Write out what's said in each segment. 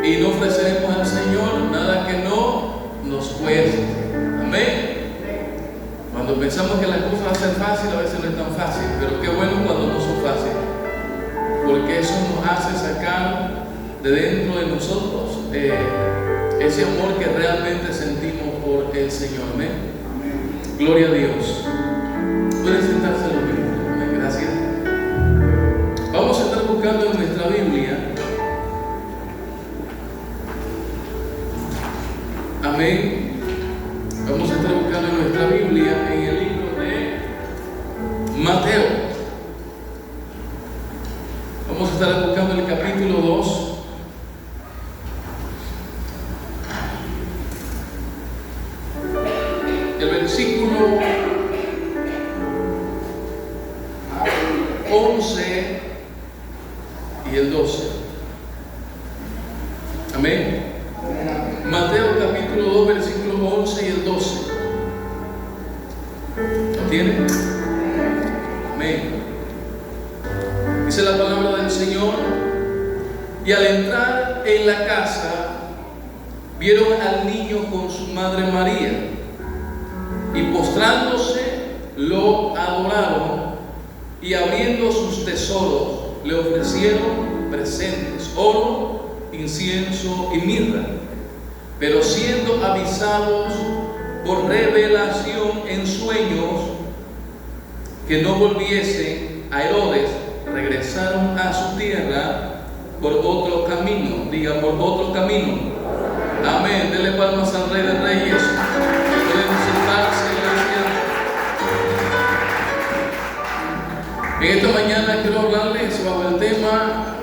y no ofreceremos al Señor nada que no nos cueste. Amén. Cuando pensamos que las cosas van a ser fáciles, a veces no es tan fácil, pero qué bueno cuando no son fáciles, porque eso nos hace sacar de dentro de nosotros ese amor que realmente sentimos por el Señor. Amén. Gloria a Dios. Pueden sentarse los minutos. Amén. Gracias. Vamos a estar buscando en nuestra Biblia. Amén. Vamos a estar buscando en nuestra Biblia en el libro de Mateo. Vamos a estar buscando el capítulo 2. El versículo 11 y el 12. Amén. Mateo capítulo 2, versículo 11 y el 12. ¿Lo tienen? Amén. Dice la palabra del Señor: y al entrar en la casa, vieron al niño con su madre María, y postrándose lo adoraron, y abriendo sus tesoros le ofrecieron presentes: oro, incienso y mirra. Pero siendo avisados por revelación en sueños que no volviesen a Herodes, regresaron a su tierra por otro camino. Diga, por otro camino. Amén. Denle palmas al Rey de Reyes. Pueden sentarse, iglesia. En esta mañana quiero hablarles bajo el tema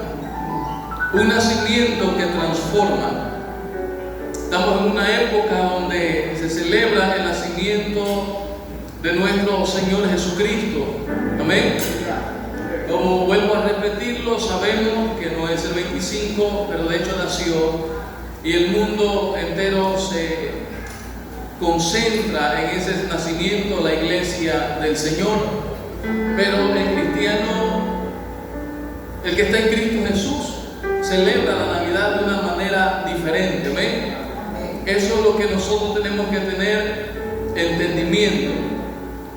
un nacimiento que transforma. Estamos en una época donde se celebra el nacimiento de nuestro Señor Jesucristo. Amén. Como vuelvo a repetirlo, sabemos que no es el 25, pero de hecho nació, y el mundo entero se concentra en ese nacimiento, la iglesia del Señor. Pero el cristiano, el que está en Cristo Jesús, celebra la Navidad de una manera diferente. ¿Ven? Eso es lo que nosotros tenemos que tener entendimiento.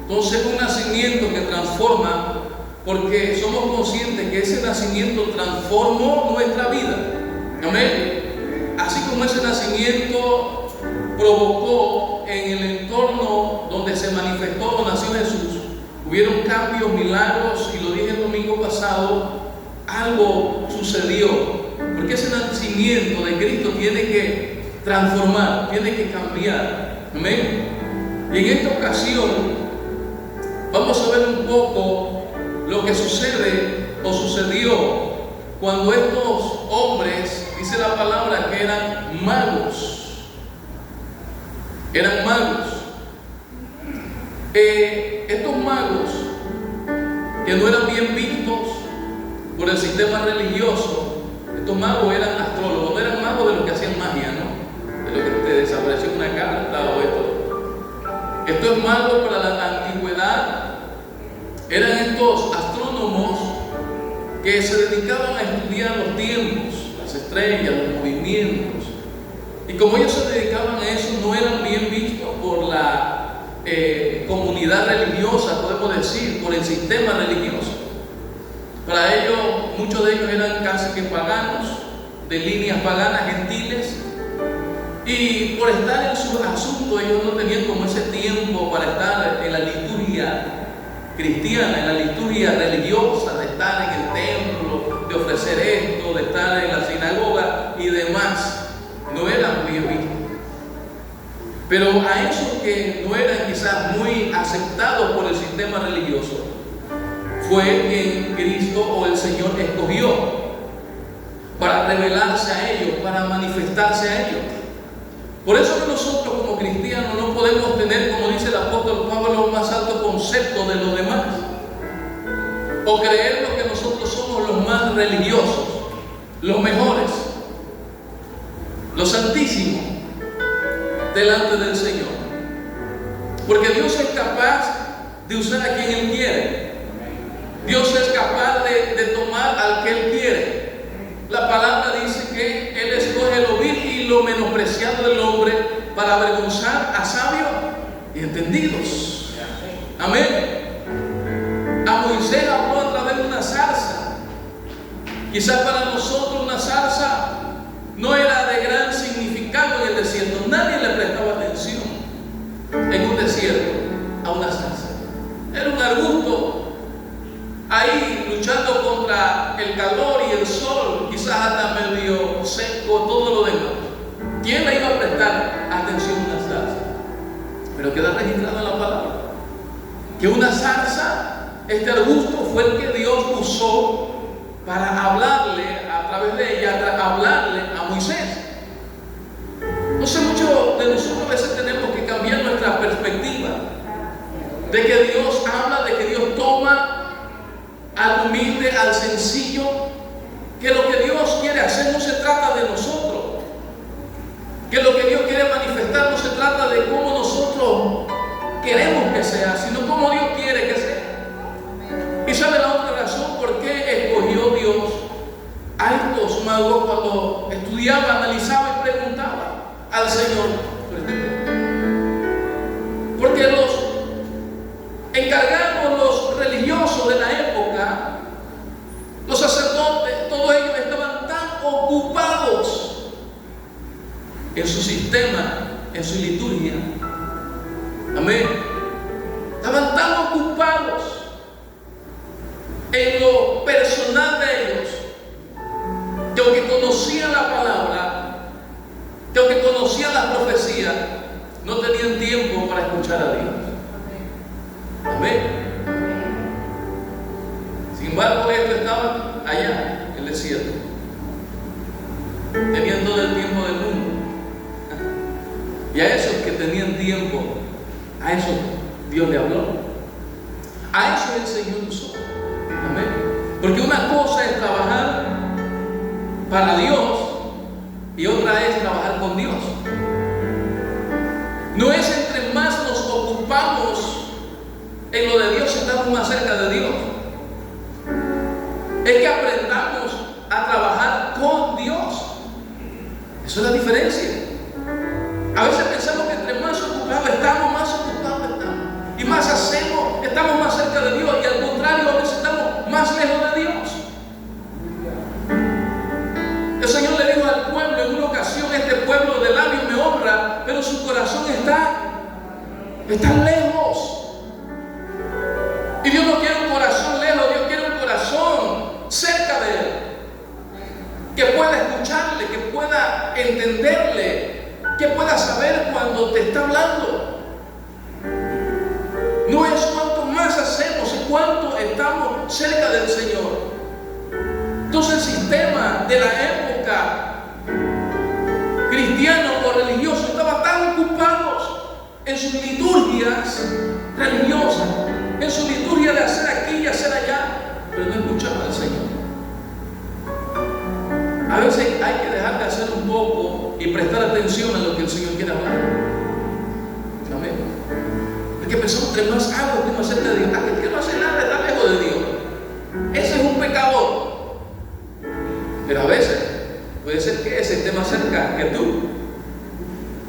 Entonces, un nacimiento que transforma, porque somos conscientes que ese nacimiento transformó nuestra vida. Amén. Así como ese nacimiento provocó en el entorno donde se manifestó o nació Jesús, hubieron cambios, milagros, y lo dije el domingo pasado, algo sucedió, porque ese nacimiento de Cristo tiene que transformar, tiene que cambiar. Amén. Y en esta ocasión vamos a ver un poco lo que sucede o sucedió cuando estos hombres, dice la palabra, que eran magos. Eran magos. Estos magos, que no eran bien vistos por el sistema religioso, estos magos eran astrólogos, no eran magos de los que hacían magia, ¿no? De lo que te desapareció una carta o esto. Estos magos para la antigüedad eran estos astrónomos que se dedicaban a estudiar los tiempos, las estrellas, los movimientos. Y como ellos se dedicaban a eso, no eran bien vistos por la comunidad religiosa, podemos decir, por el sistema religioso. Para ellos, muchos de ellos eran casi que paganos, de líneas paganas gentiles, y por estar en su asunto ellos no tenían como ese tiempo para estar en la liturgia cristiana, en la liturgia religiosa, de estar en el templo, de ofrecer esto, de estar en la sinagoga y demás. No eran bien vistos. Pero a esos que no eran quizás muy aceptados por el sistema religioso, fue quien Cristo o el Señor escogió para revelarse a ellos, para manifestarse a ellos. Por eso que nosotros como cristianos no podemos tener, como dice el apóstol Pablo, un más alto concepto de los demás, o creer que nosotros somos los más religiosos, los mejores, los santísimos delante del Señor. Porque Dios es capaz de usar a quien Él quiere. Dios es capaz de tomar al que Él quiere. La palabra dice que Él escoge lo menospreciado del hombre para avergonzar a sabios y entendidos. Amén. A Moisés habló a través de una zarza. Quizás para nosotros una zarza no era de gran significado en el desierto. Nadie le prestaba atención en un desierto a una zarza. Era un arbusto ahí luchando contra el calor y el sol, quizás hasta medio seco, todo lo demás. ¿Quién le iba a prestar atención a una zarza? Pero queda registrado en la palabra que una zarza, este arbusto, fue el que Dios usó para hablarle a través de ella, hablarle a Moisés. Entonces muchos de nosotros a veces tenemos que cambiar nuestra perspectiva de que Dios habla, de que Dios toma al humilde, al sencillo, que lo que Dios quiere hacer no se trata de nosotros, que lo que Dios quiere manifestar no se trata de cómo nosotros queremos que sea, sino cómo Dios quiere que sea. ¿Y sabe la otra razón por qué escogió Dios a estos magos cuando estudiaba, analizaba y preguntaba al Señor? Porque los encargados, los religiosos de la época, los sacerdotes, todos ellos estaban tan ocupados en su sistema, en su liturgia. Amén. Estaban tan ocupados en lo personal de ellos, que aunque conocían la palabra, que aunque conocían la profecía, no tenían tiempo para escuchar a Dios. Amén. Sin embargo, ellos estaban allá en el desierto, tenían todo el tiempo del mundo. Y a esos que tenían tiempo, a esos Dios le habló. A eso el Señor usó. Amén. Porque una cosa es trabajar para Dios y otra es trabajar con Dios. No es entre más nos ocupamos en lo de Dios, estamos más cerca de Dios. Es que aprendamos a trabajar con Dios. Eso es la diferencia. A veces pensamos que entre más ocupados estamos, más ocupados estamos. Y más hacemos, estamos más cerca de Dios. Y al contrario, a veces estamos más lejos de Dios. El Señor le dijo al pueblo en una ocasión: este pueblo de labios me honra, pero su corazón está lejos. Y Dios no quiere un corazón lejos, Dios quiere un corazón cerca de Él, que pueda escucharle, que pueda entenderle, que pueda saber cuando te está hablando. No es cuánto más hacemos, es cuánto estamos cerca del Señor. Entonces el sistema de la época, cristiano o religioso, estaba tan ocupados en sus liturgias religiosas, en su liturgia de hacer aquí y hacer allá, pero no escuchaban al Señor. A veces hay que dejar de hacer un poco y prestar atención a lo que el Señor quiere hablar. Amén. Porque pensamos que más hago, que más cerca de Dios. Aquel que no hace nada está lejos de Dios. Ese es un pecador. Pero a veces puede ser que ese esté más cerca que tú.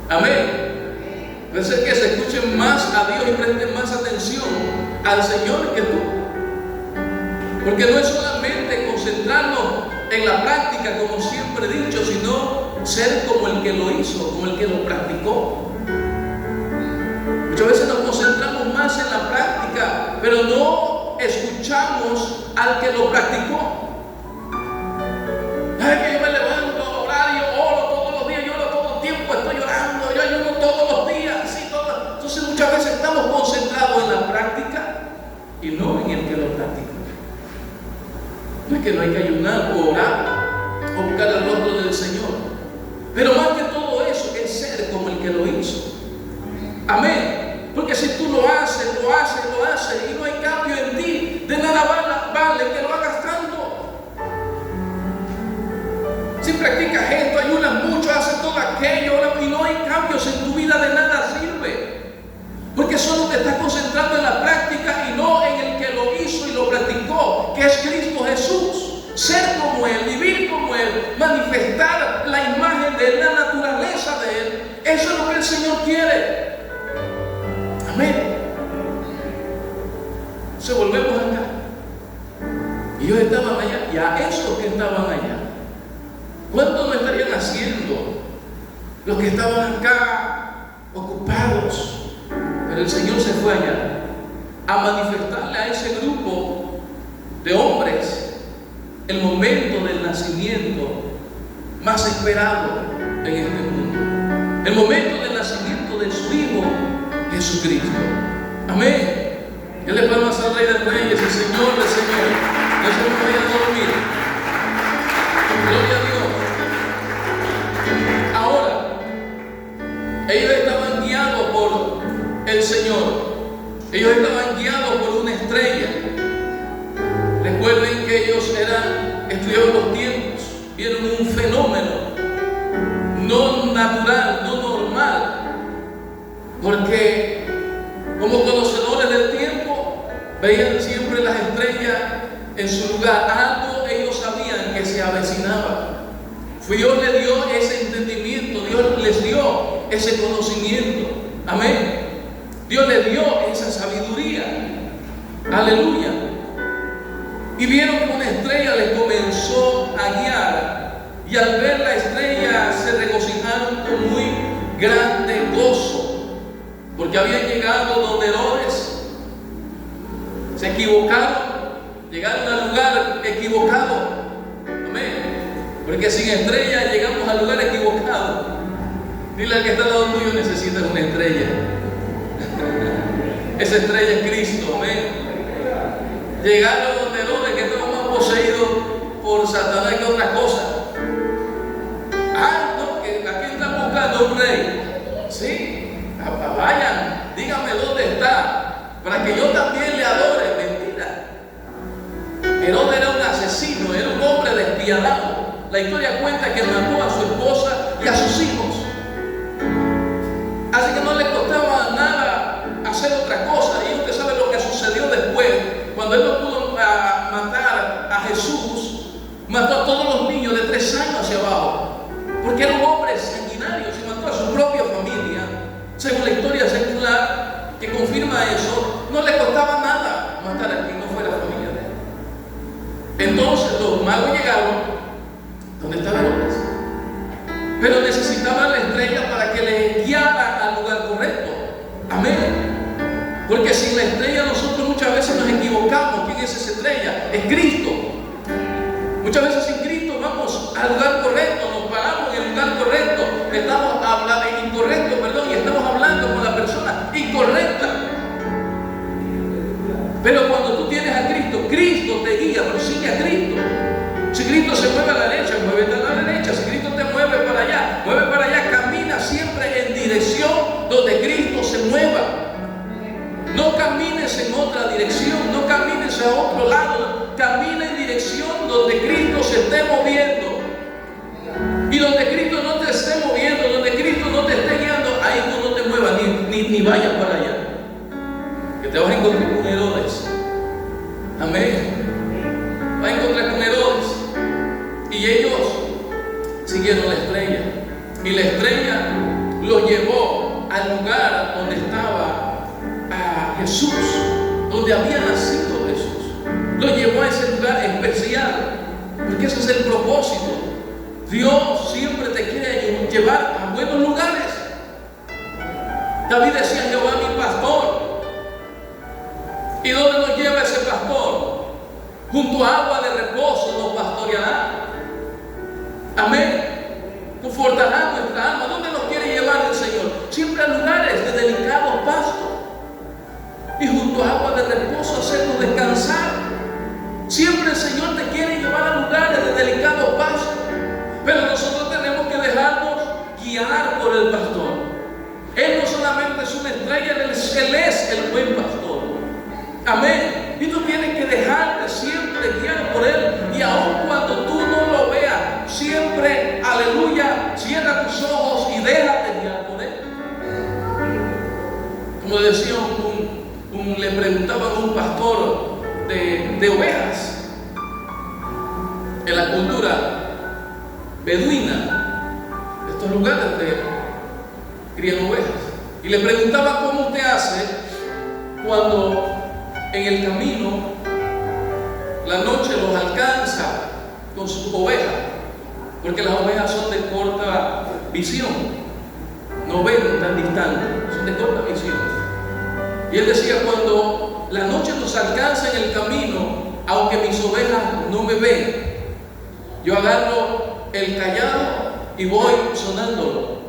Amén. Puede ser que se escuchen más a Dios y presten más atención al Señor que tú. Porque no es solamente concentrarnos en la práctica, como siempre he dicho, sino ser como el que lo hizo, como el que lo practicó. Muchas veces nos concentramos más en la práctica, pero no escuchamos al que lo practicó. Ay, que yo me levanto a orar, yo oro todos los días, yo oro todo el tiempo, estoy llorando, yo ayuno todos los días, así todo. Entonces muchas veces estamos concentrados en la práctica y no en el que lo practicó. No es que no hay que ayunar o orar o buscar el rostro del Señor, pero más que todo eso es ser como el que lo hizo. Amén. Porque si tú lo haces y no hay cambio en ti, de nada vale que lo hagas tanto. Si practicas esto, ayunas mucho, haces todo aquello y no hay cambios en tu vida, de nada sirve. Porque solo te estás concentrando en la práctica y no en el que lo hizo y lo practicó, que es Cristo Jesús. Ser como Él, vivir como Él, manifestar la imagen de la naturaleza Señor quiere. Amén. Entonces volvemos acá. Y ellos estaban allá, y a esos que estaban allá, ¿cuánto no estarían haciendo los que estaban acá ocupados? Pero el Señor se fue allá a manifestarle a ese grupo de hombres el momento del nacimiento más esperado en este mundo, el momento del nacimiento de su Hijo Jesucristo. Amén. Él le palmas al Rey de Reyes, el Señor de Señores. No se nos vaya a dormir. Gloria a Dios. Ahora, ellos estaban guiados por el Señor. Ellos estaban guiados por una estrella. Recuerden que ellos estudiaron los tiempos, vieron un fenómeno no natural, no normal, porque como conocedores del tiempo veían siempre las estrellas en su lugar. Algo ellos sabían que se avecinaba. Dios les dio ese entendimiento, Dios les dio ese conocimiento. Amén. Dios les dio esa sabiduría. Aleluya. Y vieron que una estrella les comenzó a guiar. Y al ver la estrella se regocijaron con muy grande gozo, porque habían llegado donde Herodes. Se equivocaron, llegaron al lugar equivocado. Amén. Porque sin estrella llegamos al lugar equivocado. Dile al que está al lado tuyo: necesitas una estrella. Esa estrella es Cristo. Amén. Llegaron donde Herodes, que estaba más poseído por Satanás que otra cosa. No, que aquí están buscando un rey. Sí, vayan, díganme dónde está, para que yo también le adore. Mentira. Herodes era un asesino, era un hombre despiadado. La historia cuenta que mató a su esposa y a sus hijos. Así que no le costaba nada hacer otra cosa. Y usted sabe lo que sucedió después. Cuando él no pudo matar a Jesús, mató a todos los niños de 3 años hacia abajo. Porque era un hombre sanguinario, se mató a su propia familia. Según la historia secular que confirma eso, no le costaba nada matar a quien no fuera familia de él. Entonces los magos llegaron donde estaba Herodes, pero necesitaban la estrella para que les guiara al lugar correcto. Amén. Porque sin la estrella nosotros muchas veces nos equivocamos. ¿Quién es esa estrella? Es Cristo. Muchas veces sin Cristo vamos al lugar correcto, nos paramos en el lugar correcto, estamos hablando incorrecto, y estamos hablando con la persona incorrecta. Pero cuando tú tienes a Cristo, Cristo te guía, pero sigue a Cristo. Si Cristo se mueve a la derecha, muévete a la derecha. Si Cristo te mueve para allá, camina siempre en dirección donde Cristo se mueva. No camines en otra dirección, no camines a otro lado, camina en dirección donde Cristo se esté moviendo. Y donde Cristo no te esté moviendo, donde Cristo no te esté guiando, ahí tú no te muevas ni vayas para allá. Que te vas a encontrar con Herodes. Amén. Vas a encontrar con Herodes. Y ellos siguieron la estrella. Y la estrella los llevó al lugar donde estaba Jesús, donde había nacido Jesús. Lo llevó a ese lugar especial, porque ese es el propósito. Dios siempre te quiere llevar a buenos lugares. David decía: Jehová mi pastor. ¿Y dónde nos lleva ese pastor? Junto a agua de reposo nos pastoreará. Amén. Confortará nuestra alma. ¿Dónde nos quiere llevar el Señor? Siempre a lugares de delicados pastos. Y junto a agua de reposo hacernos descansar. Siempre el Señor te quiere llevar a lugares de delicados pastos. Pero nosotros tenemos que dejarnos guiar por el pastor. Él no solamente es una estrella, Él es el buen pastor. Amén. Y tú tienes que dejarte siempre guiar por Él. Y aun cuando tú no lo veas, siempre, aleluya, cierra tus ojos y déjate guiar por Él. Como decía le preguntaban a un pastor de ovejas en la cultura beduina, estos lugares de crían ovejas. Y le preguntaba cómo usted hace cuando en el camino la noche los alcanza con sus ovejas, porque las ovejas son de corta visión, no ven tan distante, son de corta visión. Y él decía, cuando la noche nos alcanza en el camino, aunque mis ovejas no me ven, yo agarro el cayado y voy sonándolo.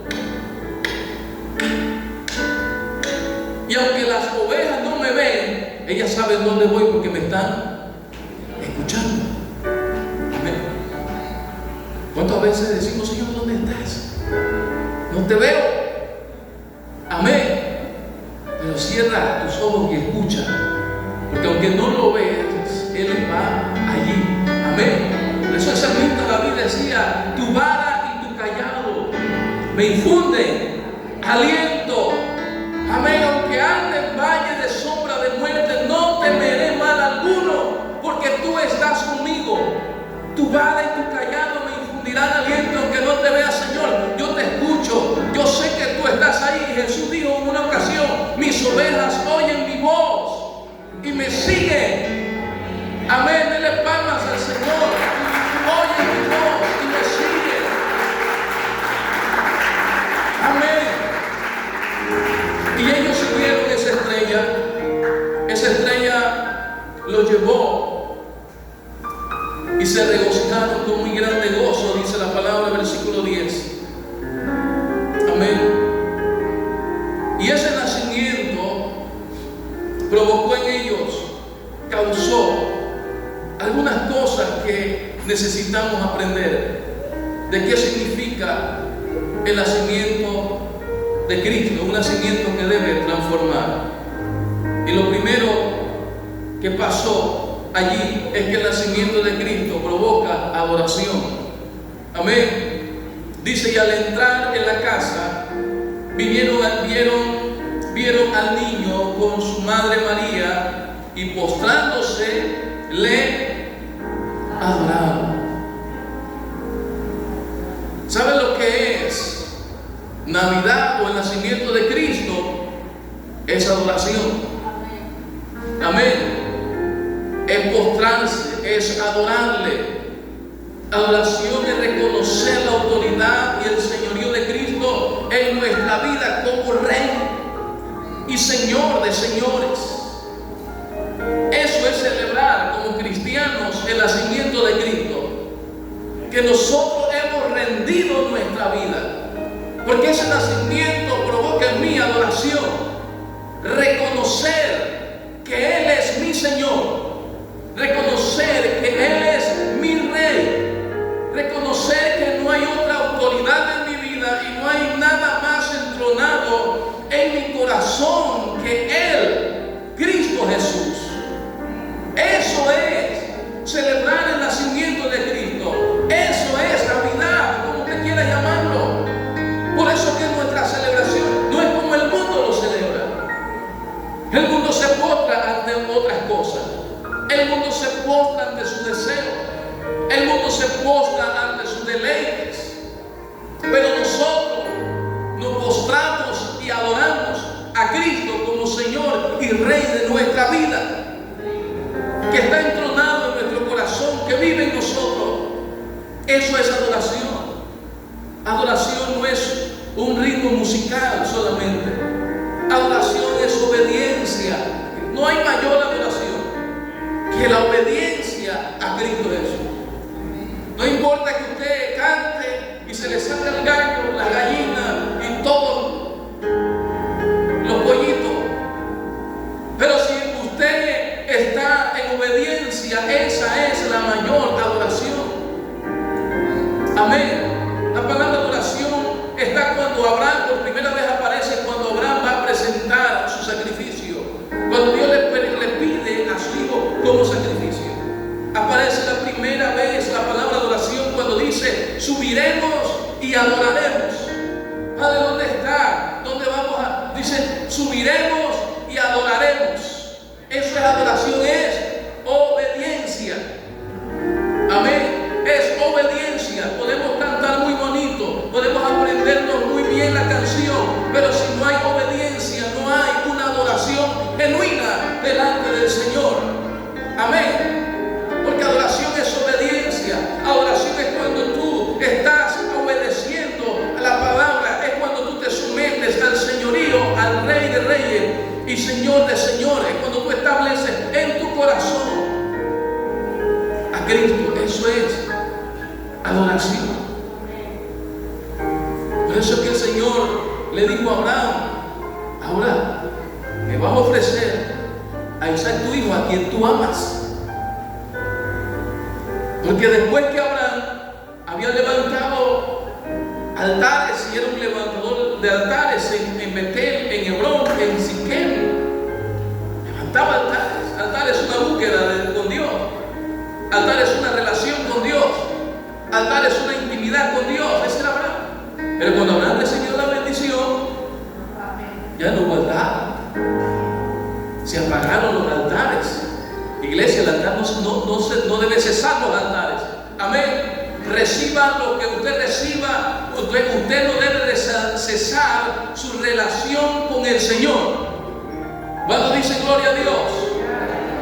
Y aunque las ovejas no me ven, ellas saben dónde voy porque me están escuchando. Amén. ¿Cuántas veces decimos, Señor, dónde estás? No te veo. Amén. Pero cierra tus ojos y escucha, porque aunque no lo veas, Él va allí. Amén. Por eso el salmista David decía, tu vara y tu cayado me infunden aliento. Amén. Aunque ande en valle de sombra de muerte, no temeré mal alguno, porque tú estás conmigo. Tu vara y tu cayado me infundirán aliento, aunque no te vea, Señor. Yo te escucho, yo sé que tú estás ahí. Jesús dijo en una ocasión, mis ovejas oyen mi voz y me siguen. Amén. Dele palmas al Señor. Oye mi voz y me siguen. Amén. Y ellos siguieron esa estrella. Esa estrella los llevó y se regocijaron con muy grande gozo, dice la palabra, versículo 10. Amén. Y ese nacimiento provocó en ellos, causó algunas cosas que necesitamos aprender de qué significa el nacimiento de Cristo, un nacimiento que debe transformar. Y lo primero que pasó allí es que el nacimiento de Cristo provoca adoración. Amén. Dice, y al entrar en la casa, vieron al niño con su madre María y postrándose le adoraron. ¿Saben lo que es Navidad o el nacimiento de Cristo? Es adoración. Amén. Es postrarse, es adorarle. Adoración es reconocer la autoridad y el señorío de Cristo en nuestra vida como Rey y Señor de señores. Eso es celebrar como cristianos el nacimiento de Cristo, que nosotros hemos rendido nuestra vida, porque ese nacimiento provoca en mí adoración, reconocer que Él es mi Señor, reconocer que Él es mi Rey, reconocer que no hay otra autoridad en mi vida y no hay nada más entronado en mi corazón que Él, Cristo Jesús. Eso es celebrar el nacimiento de Cristo. Eso es Navidad, como usted quiera llamarlo. Por eso que nuestra celebración no es como el mundo lo celebra. El mundo se postra ante otras cosas. El mundo se postra ante sus deseos. El mundo se postra ante sus deleites. Pero nosotros nos postramos y adoramos a Cristo como Señor y Rey de nuestra vida, que está entronado en nuestro corazón, que vive en nosotros. Eso es adoración. Adoración no es un ritmo musical solamente. Adoración es obediencia. No hay mayor adoración que la obediencia a Cristo Jesús. No importa que usted cante y se le salga el gallo, la gallina y todos los pollitos, pero si usted está en obediencia, esa es la mayor adoración. Amén. La palabra adoración está cuando Abraham, por primera vez aparece cuando Abraham va a presentar su sacrificio, cuando Dios le pide a su hijo como sacrificio. Aparece la primera vez la palabra adoración cuando dice, subiremos y adoraremos. ¿De dónde está? ¿Dónde vamos a? Dice, subiremos y adoraremos. Eso es adoración, es obediencia. Amén. Es obediencia. Podemos cantar muy bonito, podemos aprendernos muy bien la canción, pero y Señor de señores. Cuando tú estableces en tu corazón a Cristo, eso es adoración. Por eso es que el Señor le dijo a Abraham: ahora me vas a ofrecer a Isaac tu hijo, a quien tú amas. Porque después que Abraham había levantado altares, y era un levantador de altares en Betel, en Hebrón, en Siquem, levantaba altares. Altar es una búsqueda con Dios. Altar es una relación con Dios. Altar es una intimidad con Dios. Ese era Abraham. Pero cuando Abraham recibió la bendición, ya no hubo altar. Se apagaron los altares. Iglesia, el altar no debe cesar, los altares. Amén. Reciba lo que usted reciba. Usted no debe de cesar su relación con el Señor. Cuando dice gloria a Dios,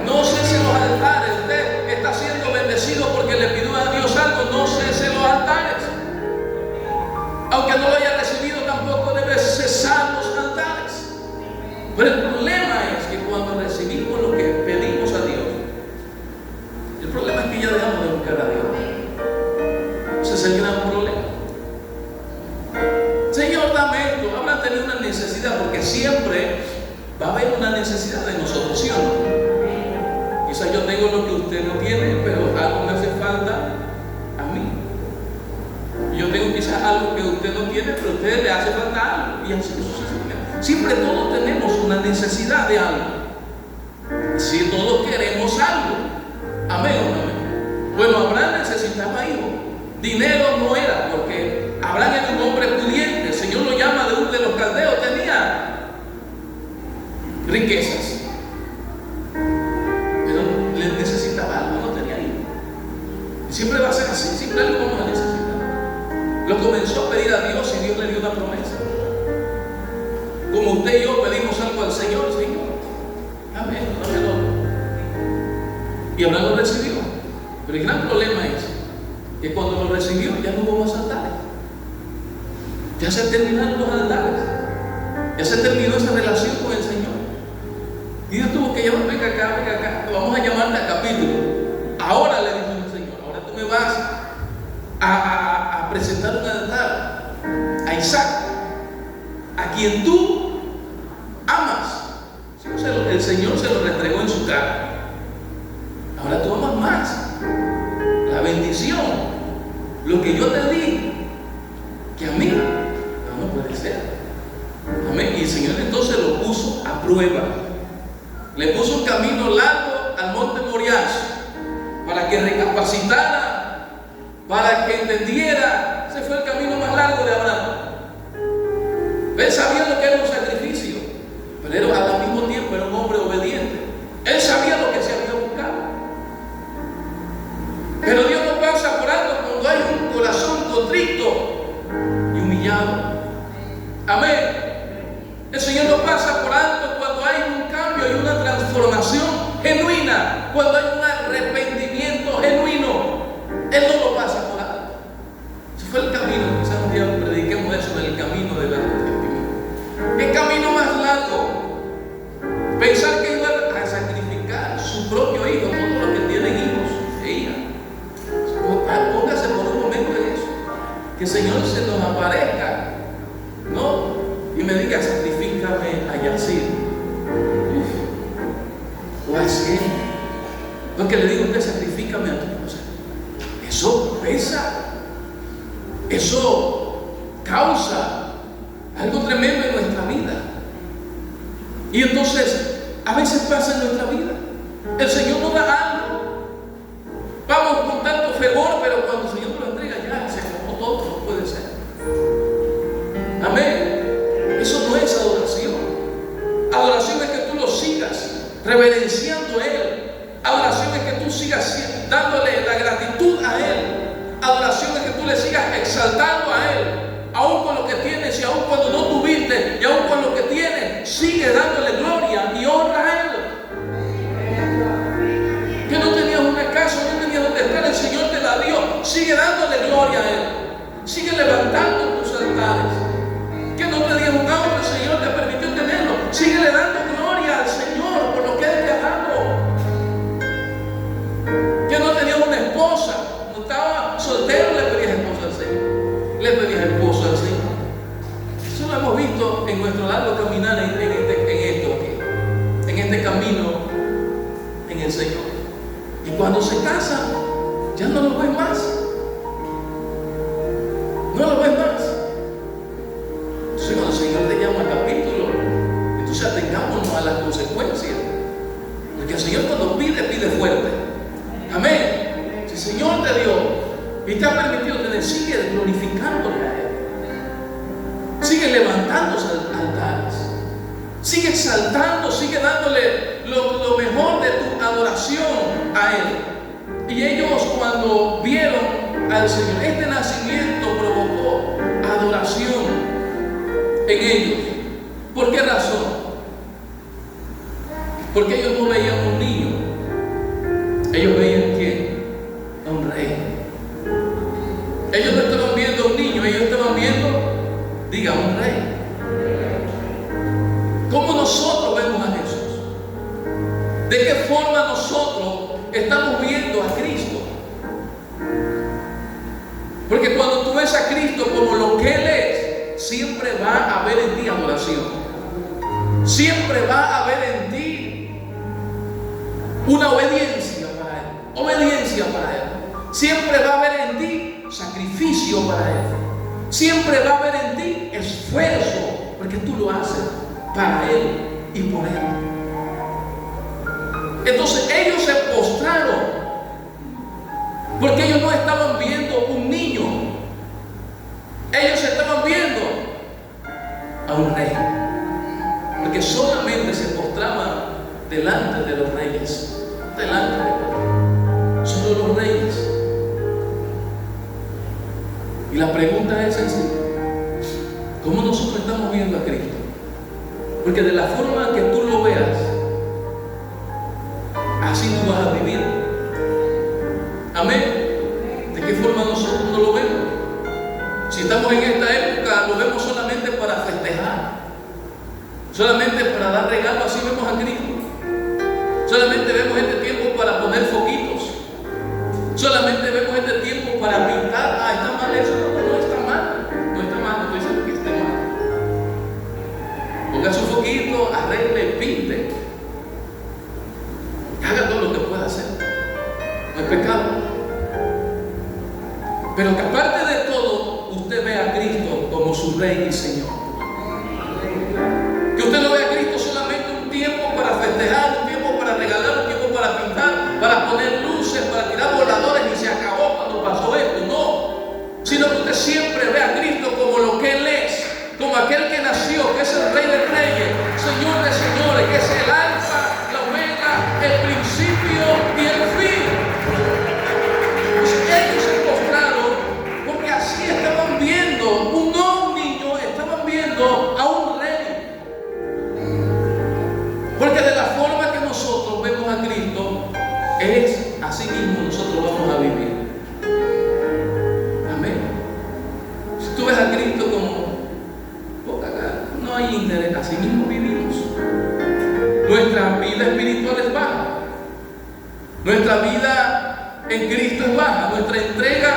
no cese los altares. Usted está siendo bendecido porque le pidió a Dios algo, no cese los altares. Aunque no lo haya recibido, tampoco debe cesar los altares. Pero el problema es que cuando recibimos lo que pedimos a Dios, el problema es que ya dejamos de buscar a Dios. Ese es el gran problema. Señor, dame esto. Habrá tenido una necesidad, porque siempre va a haber una necesidad de nosotros, ¿sí o no? Quizás yo tengo lo que usted no tiene, pero algo me hace falta a mí. Yo tengo quizás algo que usted no tiene, pero a usted le hace falta algo. Y así sucesivamente. Siempre todos tenemos una necesidad de algo. Si todos queremos algo. Amén o no amén. Bueno, Abraham necesitaba hijos. Dinero no era, porque Abraham era un hombre pudiente. El Señor lo llama de uno de los caldeos. Tenía riquezas, pero le necesitaba algo, no tenía hijos. Y siempre va a ser así. Siempre algo vamos a necesitar. Lo comenzó a pedir a Dios y Dios le dio una promesa. Como usted y yo pedimos algo al Señor, Señor, amén, dámelo. Y Abraham lo recibió. Pero el gran problema es que cuando lo recibió ya no hubo más altares. Ya se terminaron los altares. Ya se terminó esa relación con el Señor. Y Dios tuvo que llamar: venga acá, vamos a llamarte a capítulo. Ahora le dijo el Señor: ahora tú me vas a presentar un altar a Isaac, a quien tú amas. ¿Sí? O sea, el Señor se lo restregó en su cara. Ahora tú amas más la bendición, lo que yo te di, que a mí. No puede ser. Amén. Y el Señor entonces lo puso a prueba. Le puso un camino largo al monte Moriah para que recapacitara, para que entendiera. Ese fue el camino más largo de Abraham. Él sabía lo que era un sacrificio, pero al mismo tiempo era un hombre obediente. Él sabía lo que se había buscado. Pero Dios no pasa por alto cuando hay un corazón contrito y humillado. Amén. El Señor no pasa por alto cuando hay un cambio y una transformación genuina, cuando hay un arrepentimiento genuino. Él no lo pasa por alto. Ese fue el camino. Quizás un día prediquemos eso del camino del arrepentimiento. ¿Qué camino más largo? Pensar que iba a sacrificar su propio hijo. Todos los que tienen hijos e hijas, póngase por un momento en eso. Que el Señor se nos aparezca, ¿no? Y me diga: sacrifícame a Yacir. O a Ciel. Lo que le digo a usted: sacrifícame a tu esposa. Eso pesa. Eso causa algo tremendo en nuestra vida. Y entonces, a veces pasa en nuestra vida. El Señor nos da algo. Vamos con tanto fervor, pero cuando el Señor nos lo entrega, ya se acabó todo. No puede ser. Amén. Eso no es adoración. Adoración es que tú lo sigas reverenciando a Él. Adoración es que tú sigas dándole la gratitud a Él. Adoración es que tú le sigas exaltando a Él, aún con lo que tienes y aún cuando no tuviste, y aún con lo que tienes, sigue dándole gloria y honra a Él. Que no tenías una casa, no tenías donde estar, el Señor te la dio. Sigue dándole gloria a Él. Sigue levantando tus altares. Que no tenías un auto, el Señor te permitió tenerlo. Sigue le dando gloria en nuestro largo caminar en esto aquí, en este camino en el Señor. Y cuando se casan, ya no lo ves más. No lo ves más. Entonces cuando el Señor te llama al capítulo, entonces atengámonos a las consecuencias. Porque el Señor cuando pide, pide fuerte. Amén. Si el Señor te dio y te ha permitido tener, sigue glorificándole a Él. Sigue levantándose altares. Sigue exaltando, sigue dándole lo mejor de tu adoración a Él. Y ellos cuando vieron al Señor, este nacimiento provocó adoración en ellos. ¿Por qué razón? Porque ellos no veían un niño. Ellos veían ¿quién? A un rey. Ellos no estaban viendo a un niño, ellos estaban viendo, diga, un rey. ¿Cómo nosotros vemos a Jesús? ¿De qué forma nosotros estamos viendo a Cristo? Porque cuando tú ves a Cristo como lo que Él es, siempre va a haber en ti adoración. Siempre va a haber en ti una obediencia para Él. Obediencia para Él. Siempre va a haber en ti sacrificio para Él. Siempre va a haber en ti esfuerzo, porque tú lo haces para Él y por Él. Entonces ellos se postraron porque ellos no estaban viendo un niño, ellos estaban viendo a un rey, porque solamente se postraban delante de los reyes, delante de Dios, solo los reyes. Y la pregunta es sencilla: ¿cómo nosotros estamos viendo a Cristo? Porque de la forma que tú lo veas, así tú vas a vivir. Amén. ¿De qué forma nosotros no lo vemos? Si estamos en esta época, lo vemos solamente para festejar, solamente para dar regalos, así vemos a Cristo. Solamente vemos este tiempo para poner foquitos, solamente vemos este tiempo para pintar. Ah, está mal eso. No está mal, no está mal, no estoy diciendo que esté mal. Ponga su foquito, arregle, pinte, haga todo lo que pueda hacer. No es pecado. Pero que aparte de todo, usted ve a Cristo como su Rey y Señor. Que usted no vea a Cristo solamente un tiempo para festejar, un tiempo para regalar, un tiempo para pintar, para poner luces, para tirar voladores y se acabó cuando pasó esto. No. Sino que usted siempre ve a Cristo como lo que Él es, como aquel que nació, que es el Rey de Reyes, Señor de Señores, que es el Alfa, la Omega, el principio y el fin. Pues ellos se postraron porque así estaban viendo, no un niño, estaban viendo a un rey. Porque de la forma que nosotros vemos a Cristo, es así mismo nosotros vamos a vivir. Amén. Si tú ves a Cristo como, porque acá no hay interés, así mismo vivimos. Nuestra vida espiritual es baja. Nuestra vida en Cristo es baja. Nuestra entrega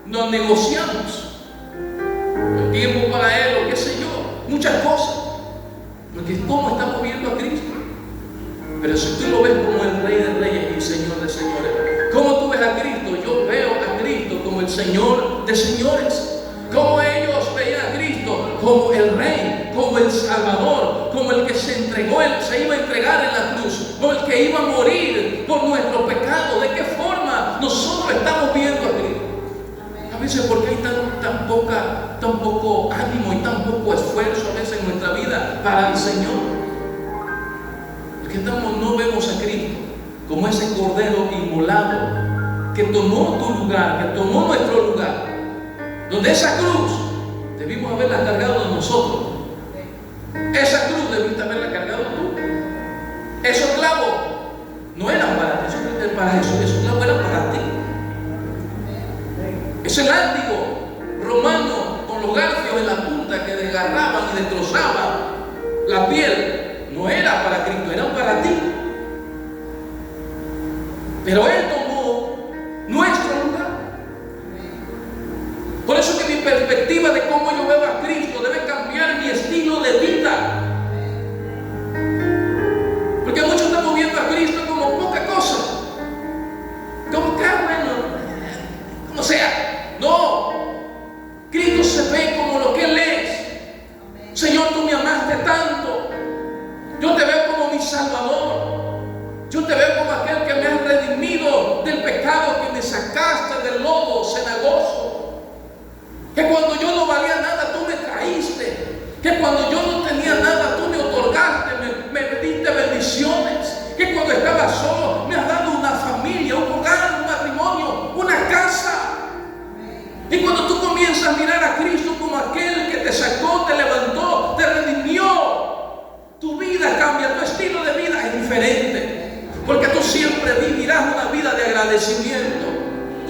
nos negociamos. El tiempo para Él, o qué sé yo, muchas cosas. Porque ¿cómo estamos viendo a Cristo? Pero si tú lo ves como el Rey de Reyes y el Señor de Señores, ¿cómo tú ves a Cristo? Yo veo a Cristo como el Señor de Señores. Como ellos veían a Cristo como el Rey, como el Salvador, como el que se entregó, se iba a entregar en la cruz, como el que iba a morir por nuestro pecado. ¿De qué forma nosotros estamos viendo a Cristo? A veces porque hay tan poco ánimo y tan poco esfuerzo a veces en nuestra vida para el Señor. Porque no vemos a Cristo como ese cordero inmolado que tomó tu lugar, que tomó nuestro lugar. Donde esa cruz debimos haberla cargado de nosotros. Esa cruz debiste haberla cargado tú. Esos clavos no eran para ti, para Jesús. Esos clavos eran para ti. Ese látigo romano con los garfios en la punta que desgarraban y destrozaban la piel no era para Cristo, eran para ti. Pero Él tomó nuestro lugar. Por eso que mi perspectiva de cómo yo veo a Cristo debe cambiar mi estilo de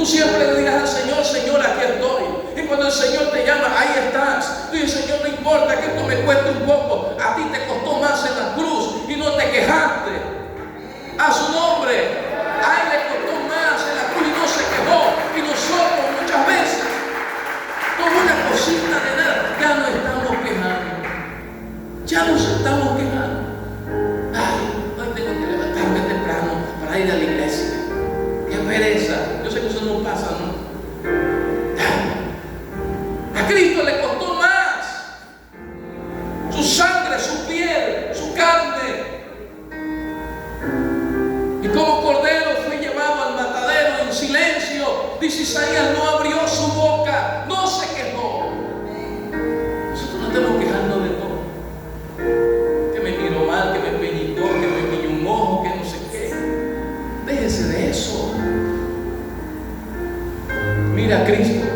Tú siempre le digas al Señor, Señor, aquí estoy. Y cuando el Señor te llama, ahí estás. Tú dices, Señor, no importa que esto me cueste un poco. A ti te costó más en la cruz y no te quejaste. A su nombre. A Él le costó más en la cruz y no se quejó. Y nosotros muchas veces, con una cosita de nada, ya no estamos quejando. Ya nos estamos quejando. Ay, hoy tengo que levantarme temprano para ir a la iglesia. Qué pereza. Yo sé que eso no pasa, ¿no? A Cristo le costó más. Su sangre, su piel, su carne. Y como cordero fue llevado al matadero en silencio. Dice Isaías, no abrió su boca, no se quejó. Nosotros no estamos quejando de todo. Que me miró mal, que me peñicó, que me piñó un ojo, que no sé qué. Déjese de eso. Mira a Cristo.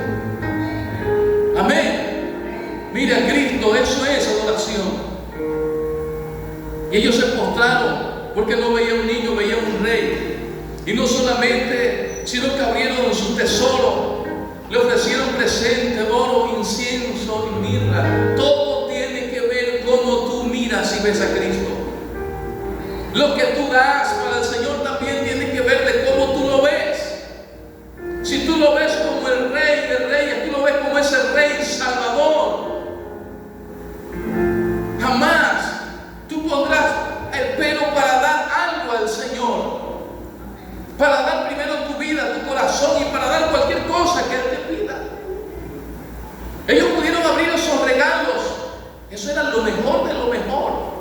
Amén. Mira a Cristo, eso es adoración. Y ellos se postraron porque no veían un niño, veían un rey. Y no solamente, sino que abrieron su tesoro, le ofrecieron presente, oro, incienso y mirra. Todo tiene que ver cómo tú miras y ves a Cristo. Lo que tú das para el Señor también tiene que ver de cómo tú lo ves. Si tú lo ves como el Rey de Reyes, tú lo ves como ese Rey Salvador, jamás tú pondrás el pelo para dar algo al Señor, para dar primero tu vida, tu corazón y para dar cualquier cosa que Él te pida. Ellos pudieron abrir esos regalos, eso era lo mejor de lo mejor.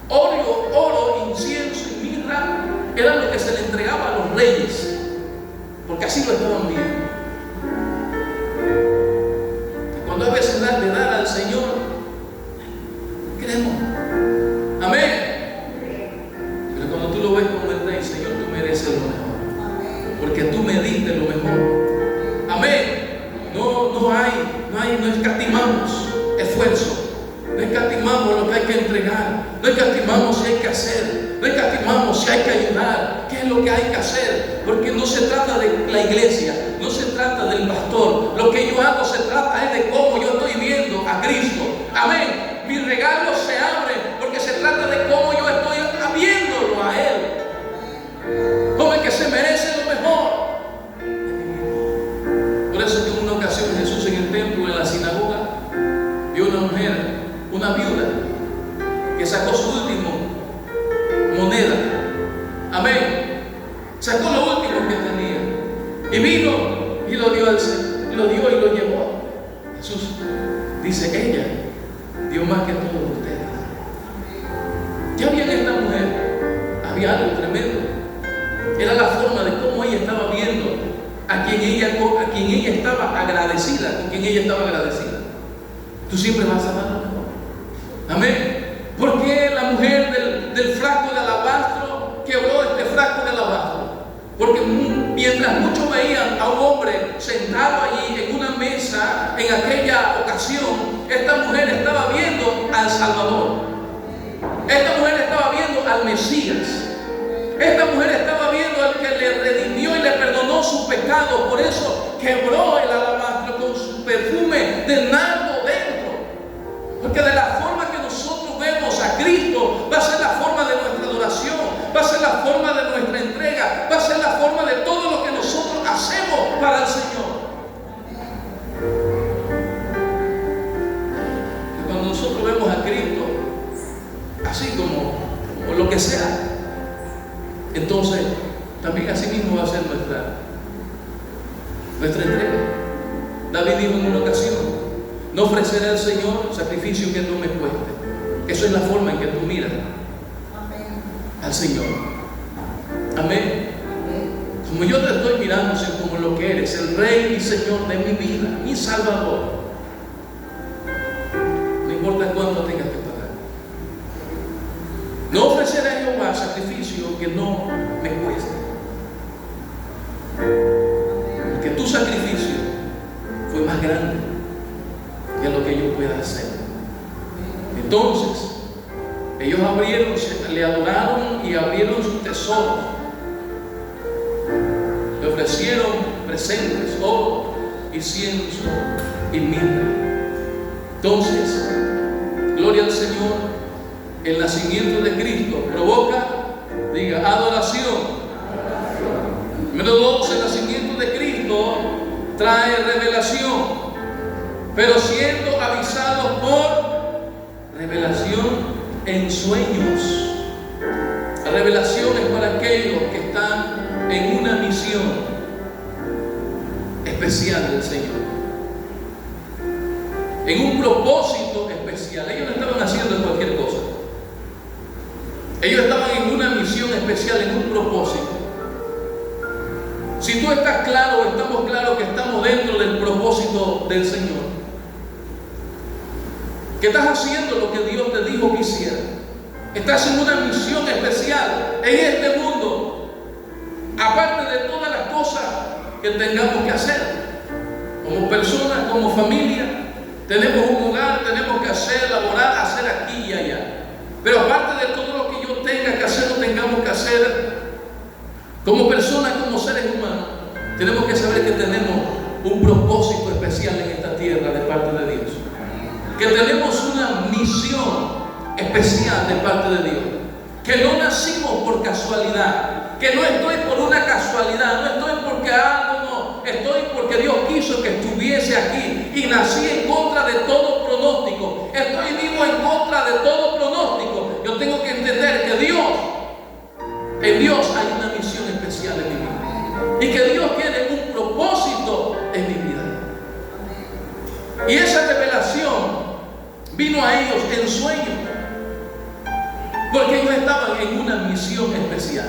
Oro, incienso y mirra era lo que se le entregaba a los reyes, porque así lo estaban viendo. Y cuando a veces de dar al Señor, queremos. Amén. Pero cuando tú lo ves como el Rey, Señor, tú mereces lo mejor. Porque tú me diste lo mejor. Amén. No escatimamos esfuerzo. No escatimamos lo que hay que entregar. No escatimamos si hay que hacer. No escatimamos si hay que ayudar. ¿Qué es lo que hay que hacer? Porque no se trata de la iglesia, no se trata del pastor. Lo que yo hago se trata es de cómo yo estoy viendo a Cristo. Amén. Mis regalos se abren porque se trata de cómo yo estoy viéndolo a Él. Como el que se merece lo mejor. Por eso que en una ocasión Jesús en el templo, en la sinagoga, vio una mujer, una viuda, que sacó su último moneda. Amén. Sacó lo último que tenía. Y vino y lo dio y lo llevó. Jesús dice, ella dio más que todos ustedes. Ya había en esta mujer, había algo tremendo. Era la forma de cómo ella estaba viendo a quien ella estaba agradecida, con quien ella estaba agradecida. Tú siempre vas a dar lo mejor. Amén. ¿Por qué la mujer del frasco de alabastro quebró este frasco de alabastro? Porque mientras muchos veían a un hombre sentado allí en una mesa en aquella ocasión, esta mujer estaba viendo al Salvador. Esta mujer estaba viendo al Mesías. Esta mujer estaba viendo al que le redimió y le perdonó sus pecados. Por eso quebró el alabastro con su perfume de nardo dentro. Porque de la forma que nosotros vemos a Cristo, va a ser la forma de nuestra adoración, va a ser la forma de nuestra entrega, va a ser la forma de todo lo que nosotros hacemos para el Señor. Y cuando nosotros vemos a Cristo, así como lo que sea, entonces también así mismo va a ser nuestra entrega. David dijo en una ocasión, no ofreceré al Señor sacrificio que no me cueste. Eso es la forma en que tú miras al Señor. Amén. Como yo te estoy mirando como lo que eres, el Rey y Señor de mi vida, mi Salvador. No importa cuánto tengas que pagar. No ofreceré a Jehová sacrificio que no me cueste. Porque tu sacrificio fue más grande que lo que yo pueda hacer. Entonces, ellos le adoraron y abrieron sus tesoros. Le ofrecieron presentes, oro, incienso y mirra. Entonces, gloria al Señor, el nacimiento de Cristo provoca, diga, adoración. Número 2, el nacimiento de Cristo trae revelación, pero siendo avisados por revelación en sueños. La revelación es para aquellos que están en una misión especial del Señor, en un propósito especial. Ellos no estaban haciendo cualquier cosa. Ellos estaban en una misión especial, en un propósito. Si tú estás claro, estamos claros que estamos dentro del propósito del Señor, que estás haciendo lo que Dios te dijo que hiciera, estás en una misión especial en este mundo, aparte de todas las cosas que tengamos que hacer, como personas, como familia, tenemos un hogar, tenemos que hacer, laborar, hacer aquí y allá. Pero aparte de todo lo que yo tenga que hacer o tengamos que hacer, como personas, como seres humanos, tenemos que saber que tenemos un propósito especial en esta tierra de parte de Dios. Que tenemos una misión especial de parte de Dios. Que no nacimos por casualidad. Que no estoy por una casualidad. No estoy porque algo, no. Estoy porque Dios quiso que estuviese aquí. Y nací en contra de todo pronóstico. Estoy vivo en contra de todo pronóstico. Yo tengo que entender que en Dios hay una misión especial en mi vida. Y que Dios tiene un propósito en mi vida. Y esa revelación vino a ellos en sueños. Porque ellos estaban en una misión especial.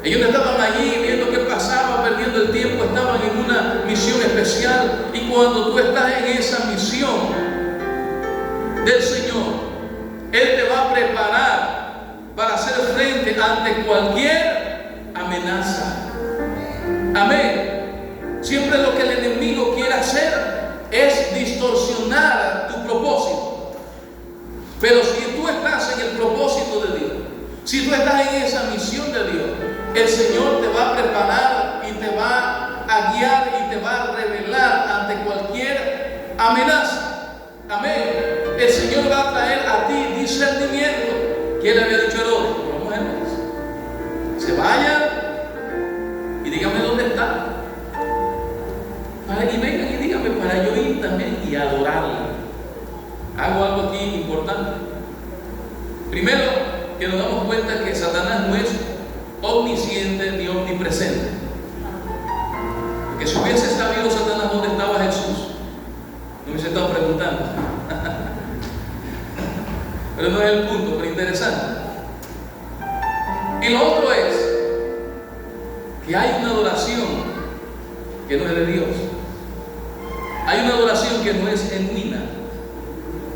Ellos no estaban allí viendo qué pasaba, perdiendo el tiempo. Estaban en una misión especial. Y cuando tú estás en esa misión del Señor, Él te va a preparar para hacer frente ante cualquier amenaza. Amén. Siempre lo que el enemigo quiere hacer es distorsionar tu propósito. Pero si tú estás en el propósito de Dios, si tú estás en esa misión de Dios, el Señor te va a preparar y te va a guiar y te va a revelar ante cualquier amenaza. Amén. El Señor va a traer a ti discernimiento. ¿Quién le había dicho a Herodes? Vamos a ver. Se vayan y díganme dónde está. Y vengan y díganme para yo ir también y adorarle. Hago algo aquí importante. Primero, que nos damos cuenta que Satanás no es omnisciente ni omnipresente. Porque si hubiese sabido Satanás dónde estaba Jesús, no hubiese estado preguntando. Pero no es el punto, pero interesante. Y lo otro es que hay una adoración que no es de Dios. Hay una adoración que no es genuina.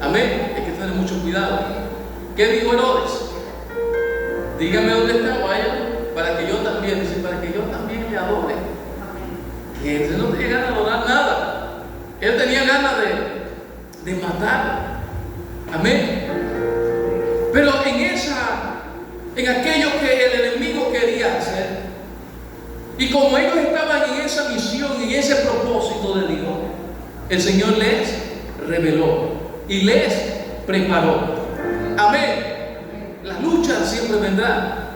Amén. Hay que tener mucho cuidado. ¿Qué dijo Herodes? Dígame dónde está, vaya, para que yo también, dice, para que yo también le adore. Que él no tenía ganas de adorar nada. Él tenía ganas de matar. Amén. Pero en aquello que el enemigo quería hacer, y como ellos estaban en esa misión, en ese propósito de Dios, el Señor les reveló y les preparó. Amén. Las luchas siempre vendrán,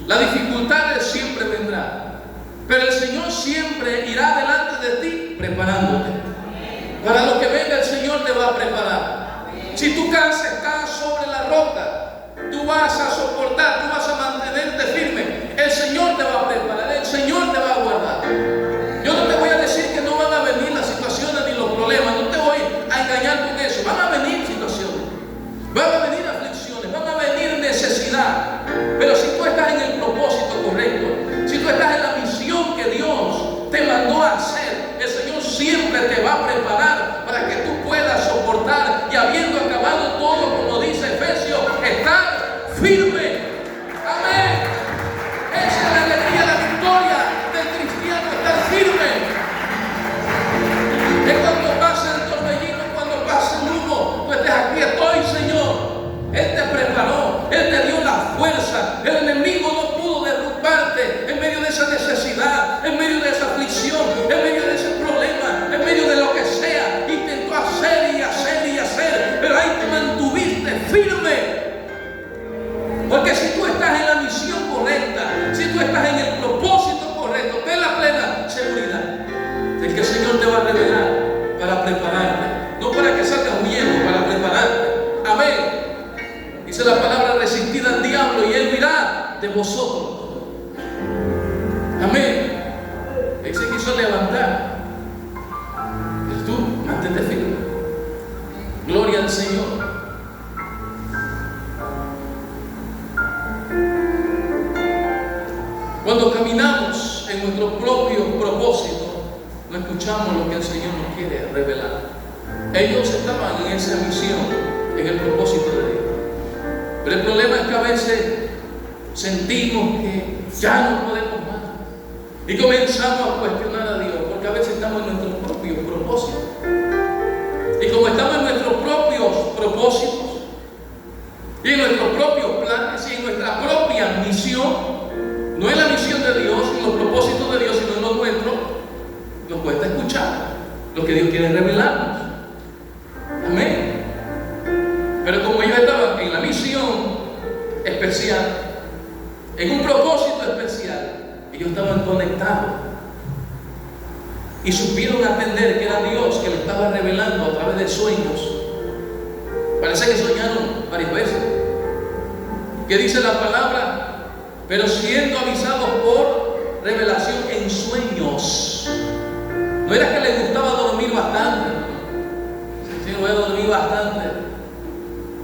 las dificultades siempre vendrán, pero el Señor siempre irá delante de ti preparándote. Para lo que venga el Señor te va a preparar. Si tu casa está sobre la roca, tú vas a soportar, tú vas a mantenerte firme. El Señor te va a preparar, el Señor te va a guardar. Yo no te voy a decir que no van a venir las situaciones ni los problemas, no te voy a engañar con eso. Van a venir situaciones, van a venir aflicciones, van a venir necesidad. Pero si tú estás en el propósito correcto, si tú estás en la misión que Dios te mandó a hacer, el Señor siempre te va a preparar para que tú puedas soportar y habiendo acabado todo, como dice Efesios, estar firme. de vosotros. Amén. Él se quiso levantar. Pero tú, mantente firme. Gloria al Señor. Cuando caminamos en nuestro propio propósito, no escuchamos lo que el Señor nos quiere revelar. Ellos estaban en esa misión, en el propósito de Dios. Pero el problema es que a veces sentimos que ya no podemos más. Y comenzamos a cuestionar a Dios, porque a veces estamos en nuestros propios propósitos. Y como estamos en nuestros propios propósitos, y en nuestros propios planes, y en nuestra propia misión, no es la misión de Dios, ni los propósitos de Dios, sino en los nuestros, nos cuesta escuchar lo que Dios quiere revelarnos. Amén. Pero como ellos estaban en la misión especial, en un propósito especial, ellos estaban conectados y supieron atender que era Dios que le estaba revelando a través de sueños. Parece que soñaron varias veces. ¿Qué dice la palabra? Pero siendo avisados por revelación en sueños. No era que les gustaba dormir bastante. Sí, voy a dormir bastante.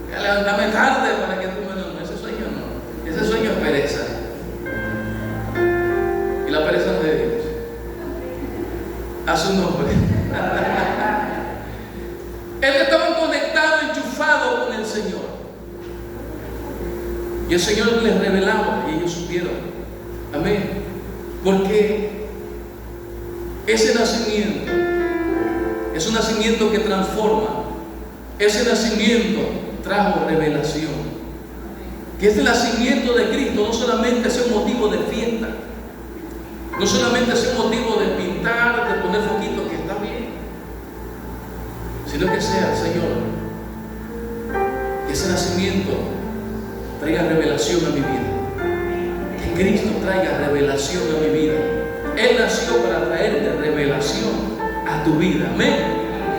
Voy a levantarme tarde para que tú me duermas. Ese sueño no. Ese sueño es pereza. Y la pereza no es de Dios. A su nombre. Ellos estaban conectados, enchufados con el Señor. Y el Señor les revelaba y ellos supieron. Amén. Porque ese nacimiento es un nacimiento que transforma. Ese nacimiento trajo revelación. Que este nacimiento de Cristo no solamente sea un motivo de fiesta, no solamente sea un motivo de pintar, de poner foquitos, que está bien, sino que sea, Señor, que ese nacimiento traiga revelación a mi vida. Que Cristo traiga revelación a mi vida. Él nació para traerte revelación a tu vida. Amén.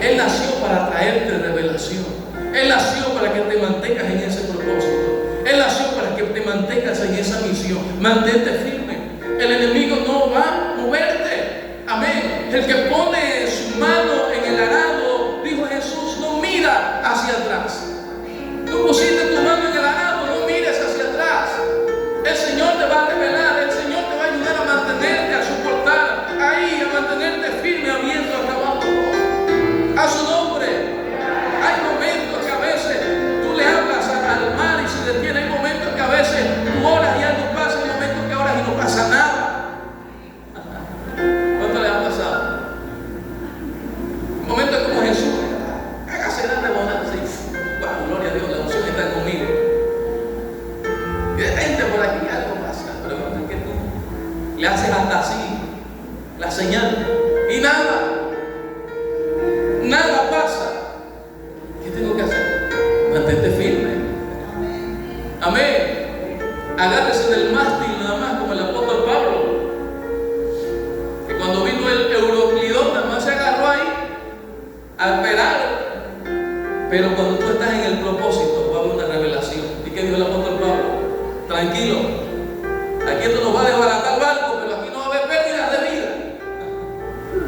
Él nació para traerte revelación. Él nació para que te mantengas en ese propósito. Él nació para que te mantengas en esa misión. Mantente firme. El enemigo no va a moverte. Amén. El que pone su mano en el arado, dijo Jesús, no mira hacia atrás. Tú pusiste tu mano en el arado, no mires hacia atrás. El Señor te va a revelar, el Señor te va a ayudar a mantenerte, a soportar ahí, a mantenerte firme, abierto, acabando todo. A su nombre. Hay momentos que a veces tú le hablas al mar y se detiene. Hay momentos que a veces tú oras y algo pasa. Hay momentos que oras y no pasa nada. ¿Cuánto le ha pasado? Momentos como Jesús. Hágase grande bonanza y wow, gloria a Dios, la unción está conmigo. Y de repente por aquí algo pasa, pero es que tú le haces hasta así la señal y nada pasa. ¿Qué tengo que hacer? Mantente firme. Amén. Agárrese del mástil nada más, como el apóstol Pablo, que cuando vino el Euroclidón nada más se agarró ahí al esperar. Pero cuando tú estás en el propósito, va a haber una revelación. ¿Y qué dijo el apóstol Pablo? Tranquilo, aquí esto nos va a desbaratar el barco, pero aquí no va a haber pérdidas de vida.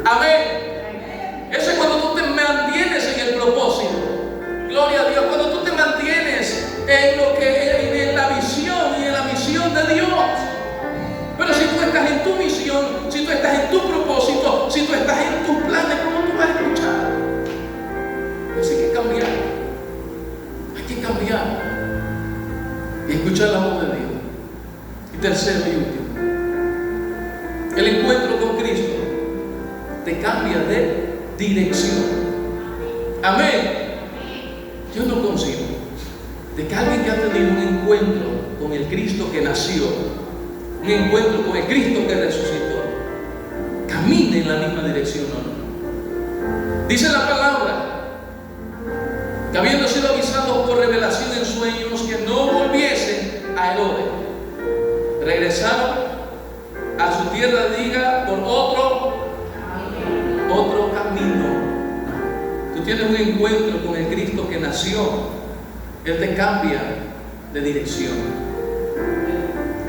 Amén. Eso es cuando tú te mantienes en el propósito. Gloria a Dios. Cuando tú te mantienes en la visión y en la misión de Dios. Pero si tú estás en tu misión, si tú estás en tu propósito, si tú estás en tus planes, ¿cómo tú vas a escuchar? Así que cambiar. Hay que cambiar y escuchar la voz de Dios. Y tercero y último, el encuentro con Cristo te cambia de dirección. Amén. Yo no consigo de que alguien que ha tenido un encuentro con el Cristo que nació, un encuentro con el Cristo que resucitó, camine en la misma dirección. No. Dice la palabra que habiendo sido avisados por revelación en sueños que no volviesen a Herodes, regresaron a su tierra, diga, por otro camino. Tú tienes un encuentro con el Cristo que nació, Él te cambia de dirección.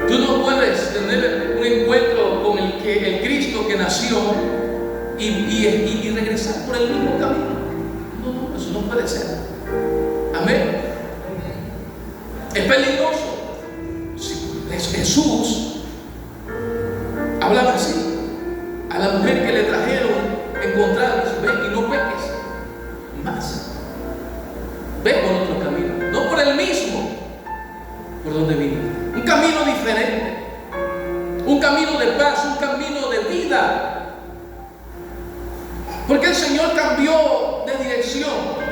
Tú no puedes tener un encuentro con el Cristo que nació y regresar por el mismo camino. No, eso no puede ser. Amén. Es peligroso. Jesús hablaba así a la mujer que le trajeron encontrar, ven y no peques más. Ve por otro camino, no por el mismo por donde vinimos. Un camino diferente, un camino de paz, un camino de vida. Porque el Señor cambió de dirección.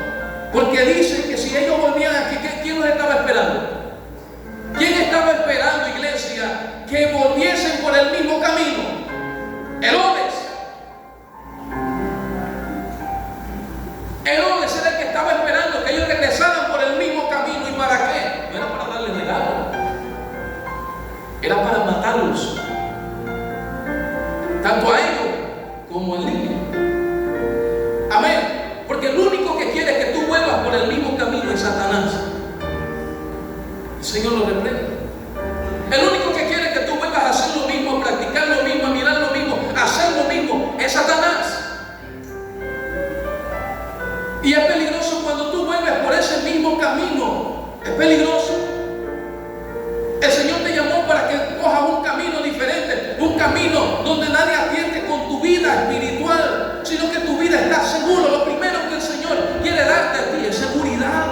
Porque dice que si ellos volvían aquí, ¿quién los estaba esperando? ¿Quién estaba esperando, iglesia, que volviesen por el mismo camino? Herodes. Herodes era el que estaba esperando que ellos regresaran por el mismo camino. ¿Y para qué? No era para darles regalo, era para matarlos, tanto a ellos como al niño. Amén. Porque el único que quiere que tú vuelvas por el mismo camino es Satanás. El Señor lo reprende. El único que quiere que tú vuelvas a hacer lo mismo, a practicar lo mismo, a mirar lo mismo, a hacer lo mismo, es Satanás. Y es peligroso cuando tú vuelves por ese mismo camino. Es peligroso. El Señor te llamó para que cojas un camino diferente, un camino donde nadie atiende con tu vida espiritual, sino que tu vida está seguro. Lo primero que el Señor quiere darte a ti es seguridad.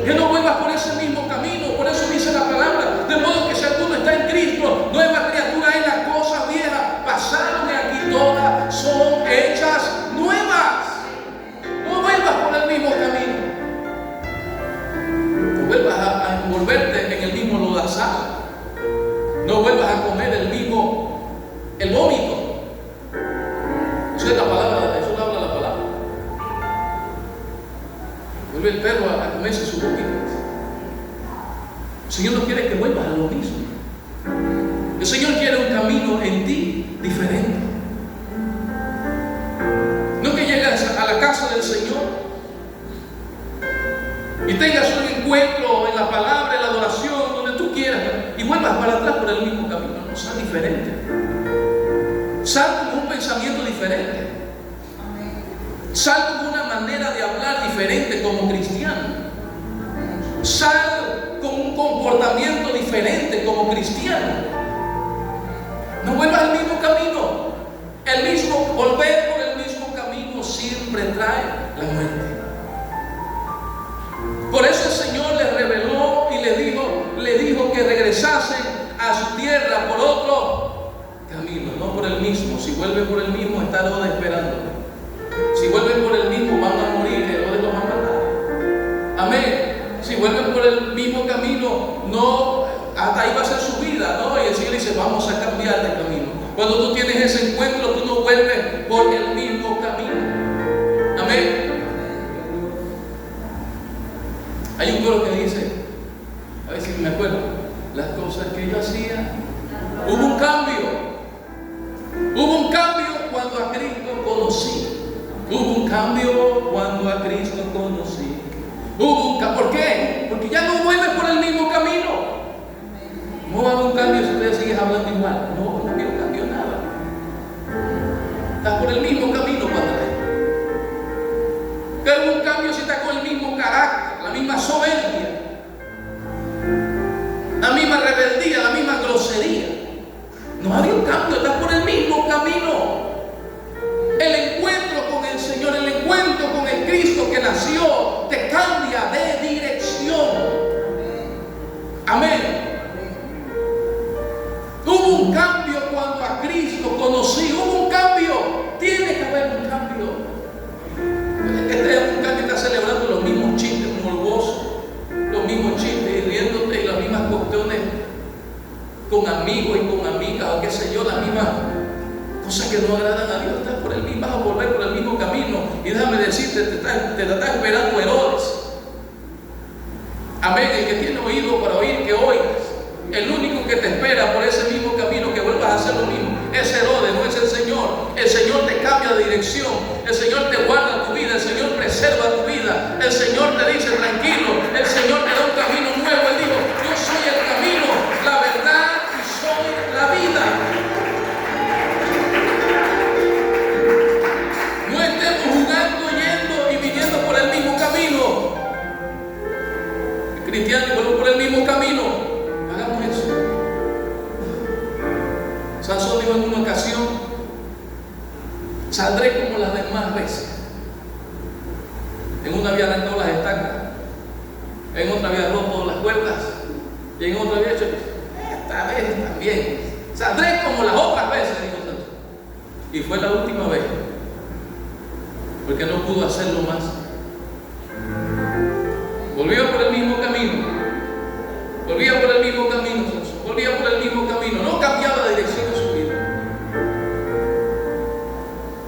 Que no vuelvas por ese mismo camino. Por eso dice la palabra, de modo que si alguno está en Cristo, nueva criatura es, las cosas viejas pasaron y aquí todas son hechas nuevas. No vuelvas por el mismo camino. No vuelvas a envolverte en el mismo lodazal. No vuelvas a comer el vómito. Eso es la palabra, eso lo habla la palabra. Vuelve el perro a comerse su vómito. El Señor no quiere que vuelvas a lo mismo. El Señor quiere un camino en ti diferente. No que llegas a la casa del Señor y tengas un encuentro en la palabra, en la adoración, donde tú quieras, y vuelvas para atrás por el mismo camino. No, sal diferente. Sal con un pensamiento diferente. Sal con una manera de hablar diferente como cristiano. Sal con un comportamiento diferente como cristiano. No vuelvas al mismo camino. Volver por el mismo camino siempre trae la muerte. Por eso el Señor les reveló y le dijo que regresasen a su tierra por otro camino, no por el mismo. Si vuelven por el mismo, está Herodes esperándole. Si vuelven por el mismo, van a morir, Herodes los va a matar. Amén. Si vuelven por el mismo camino, no, hasta ahí va a ser su vida, ¿no? Y el Señor dice, vamos a cambiar de camino. Cuando tú tienes ese encuentro, tú no vuelves por el mismo camino. Amén. Hay un coro que dice, a ver si me acuerdo, las cosas que yo hacía, hubo un cambio. Hubo un cambio cuando a Cristo conocí. Hubo un cambio cuando a Cristo conocí. ¿Por qué? Porque ya no vuelves por el mismo camino. No va a haber un cambio si usted sigue hablando igual. No ha habido cambio nada. Estás por el mismo camino para atrás. Pero un cambio si estás con el mismo carácter, la misma soberbia, la misma rebeldía, la misma grosería. No ha habido cambio, estás por el mismo camino. El encuentro con el Señor, el encuentro con el Cristo que nació, te cambia de dirección. Amén. Hubo un cambio cuando a Cristo conocí. Hubo un cambio. Tiene que haber un cambio. Este es un cambio que está celebrando los mismos chistes morbosos, los mismos chistes y riéndote y las mismas cuestiones con amigos y con amigas o qué sé yo, las mismas cosas que no agradan a Dios. Estás por el mismo, vas a volver por el mismo camino. Y déjame decirte, te estás esperando Herodes. Amén. El que tiene oído para oír, que oigas. El único que te espera por ese mismo camino, que vuelvas a hacer lo mismo, es Herodes, no es el Señor. El Señor te cambia de dirección. El Señor te guarda tu vida. El Señor preserva tu vida. El Señor te dice tranquilo. El Señor te da un camino nuevo. Él dijo, yo soy el camino, la verdad cristiano y vuelvo por el mismo camino. Hagamos eso. Sansón dijo en una ocasión: saldré como las demás veces. En una había arrancado las estacas, en otra había roto las cuerdas, y en otra había hecho: esta vez también saldré como las otras veces, dijo Sansón. Y fue la última vez, porque no pudo hacerlo más. Volvió por el mismo camino, volvía por el mismo camino, Sansón, volvía por el mismo camino, no cambiaba la dirección de su vida.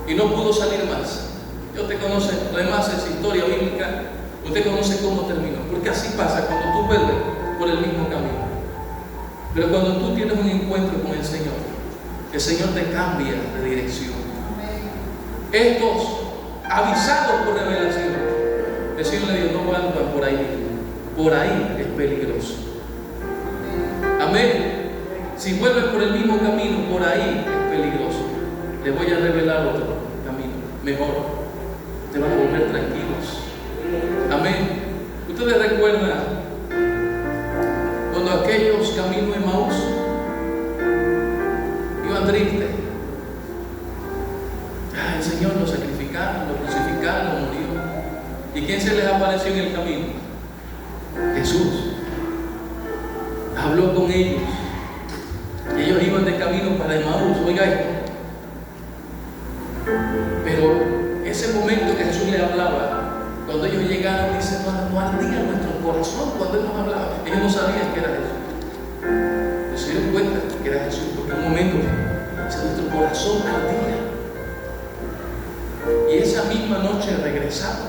Y no pudo salir más. Usted conoce, además es historia bíblica, usted conoce cómo terminó, porque así pasa cuando tú vuelves por el mismo camino. Pero cuando tú tienes un encuentro con el Señor te cambia de dirección. Estos, avisados por revelación, el Señor le dijo: no vuelvan por ahí es peligroso. Amén. Si vuelves por el mismo camino, por ahí es peligroso. Les voy a revelar otro camino, mejor. Te van a volver tranquilos. Amén. Ustedes recuerdan cuando aquellos caminos de Emaús iban tristes. El Señor lo sacrificaron, lo crucificaron, murió. ¿Y quién se les apareció en el camino? Jesús. Habló con ellos. Y ellos iban de camino para Emaús. Oiga esto. Pero ese momento que Jesús les hablaba, cuando ellos llegaron, dice: no ardía nuestro corazón cuando Él nos hablaba. Ellos no sabían que era Jesús. Ellos se dieron cuenta que era Jesús, porque en un momento nuestro corazón ardía. Y esa misma noche regresaron,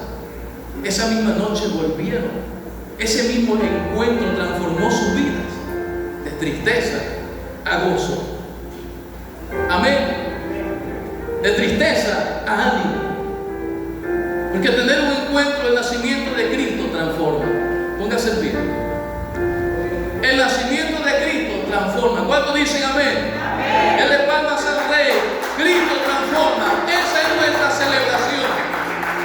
esa misma noche volvieron. Ese mismo encuentro transformó sus vidas de tristeza a gozo. Amén. De tristeza a ánimo. Porque tener un encuentro, el nacimiento de Cristo transforma. Póngase en pie. El nacimiento de Cristo transforma. ¿Cuántos dicen amén? Amén. Él le palmas al Rey. Cristo transforma. Esa es nuestra celebración.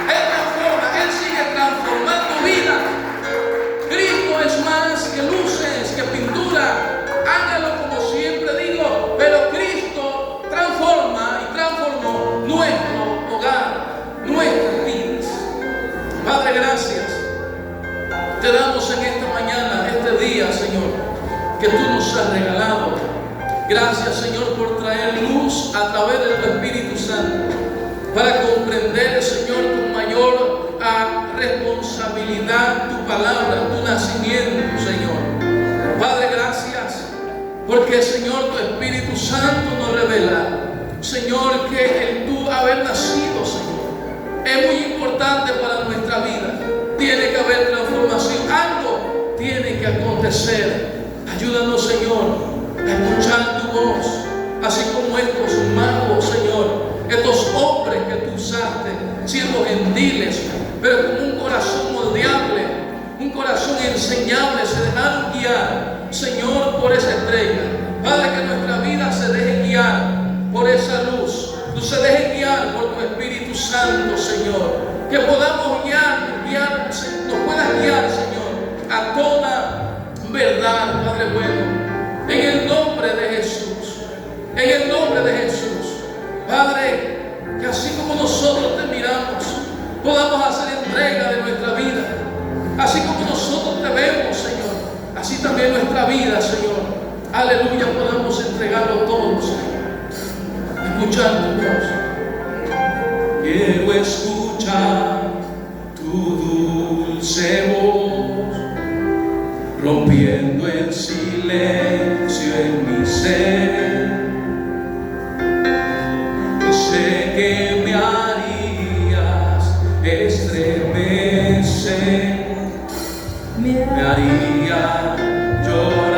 Él transforma. Él sigue transformando vidas. Cristo es más que luces, que pintura. Hágalo como siempre digo. Pero Cristo transforma y transformó nuestro hogar, nuestras vidas. Padre, gracias. Te damos en esta mañana, este día, Señor, que tú nos has regalado. Gracias, Señor, por traer luz a través de tu Espíritu Santo para comprender, Señor, con mayor responsabilidad tu palabra, tu nacimiento, Señor. Padre, gracias porque, Señor, tu Espíritu Santo nos revela, Señor, que el tú haber nacido, Señor, es muy importante para nuestra vida. Tiene que haber transformación, algo tiene que acontecer. Ayúdanos, Señor, a escuchar tu voz, así como estos magos, Señor, estos hombres que tú usaste, siendo gentiles, pero con un corazón moldeable, un corazón enseñable, se dejaron guiar, Señor, por esa estrella. Padre, que nuestra vida se deje guiar por esa luz, tú se dejes guiar por tu Espíritu Santo, Señor, que podamos nos puedas guiar, Señor, a toda verdad, Padre bueno, en el nombre de Jesús, en el nombre de Jesús. Padre, que así como nosotros te miramos, podamos hacer entrega de nuestra vida, así como nosotros te vemos, Señor, así también nuestra vida, Señor, aleluya, podamos entregarlo todo, Señor, escuchar tu voz. Quiero escuchar tu dulce voz, rompiendo el silencio en mi ser. Sé que me harías estremecer, me haría llorar.